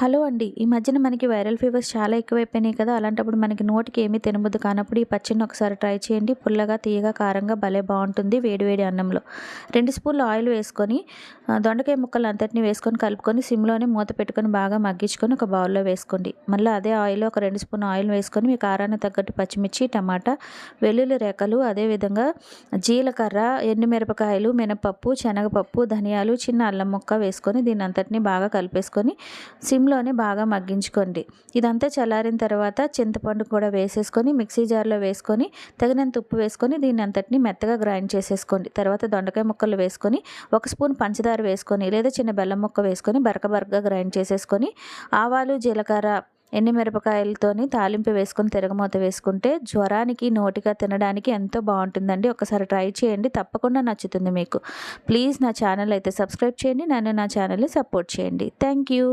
Hello అండి. ఈ మధ్యన మనకి వైరల్ ఫీవర్స్ చాలా ఎక్కువైపోయినాయి కదా! అలాంటప్పుడు మనకి నోటికి ఏమీ తినబుద్ధి కానప్పుడు ఈ పచ్చడిని ఒకసారి ట్రై చేయండి. పుల్లగా, తియ్యగా, కారంగా భలే బావుంటుంది వేడి వేడి అన్నంలో. 2 స్పూన్లు ఆయిల్ వేసుకొని దొండకాయ ముక్కలు అంతటిని వేసుకొని కలుపుకొని సిమ్‌లోనే మూత పెట్టుకొని బాగా మగ్గించుకొని ఒక బౌల్‌లో వేసుకోండి. మళ్ళీ అదే ఆయిల్‌లో ఒక 2 స్పూన్ ఆయిల్ వేసుకొని మీ కారానికి తగ్గట్టు పచ్చిమిర్చి, టమాటా, వెల్లుల్లి రెక్కలు, అదేవిధంగా జీలకర్ర, ఎండుమిరపకాయలు, మినపప్పు, శనగపప్పు, ధనియాలు, చిన్న అల్లం ముక్క వేసుకొని దీన్ని అంతటిని బాగా కలిపేసుకొని సిమ్‌లోనే బాగా మగ్గించుకోండి. ఇదంతా చల్లారిన తర్వాత చింతపండు కూడా వేసేసుకొని మిక్సీ జార్‌లో వేసుకొని తగినంత ఉప్పు వేసుకొని దీన్ని అంతటిని మెత్తగా గ్రైండ్ చేసేసుకోండి. తర్వాత దొండకాయ ముక్కలు వేసుకొని 1 స్పూన్ పంచదార వేసుకొని లేదా చిన్న బెల్లం ముక్క వేసుకొని బరకగా గ్రైండ్ చేసేసుకొని ఆవాలు, జీలకర్ర, ఎండుమిరపకాయలతోని తాలింపు వేసుకొని తిరగమూత వేసుకుంటే జ్వరానికి, నోటిగా తినడానికి ఎంతో బావుంటుందండి. ఒకసారి ట్రై చేయండి. తప్పకుండా నచ్చుతుంది మీకు. ప్లీజ్ నా ఛానల్ అయితే సబ్స్క్రైబ్ చేయండి. నన్ను నా ఛానల్‌ని సపోర్ట్ చేయండి. Thank you.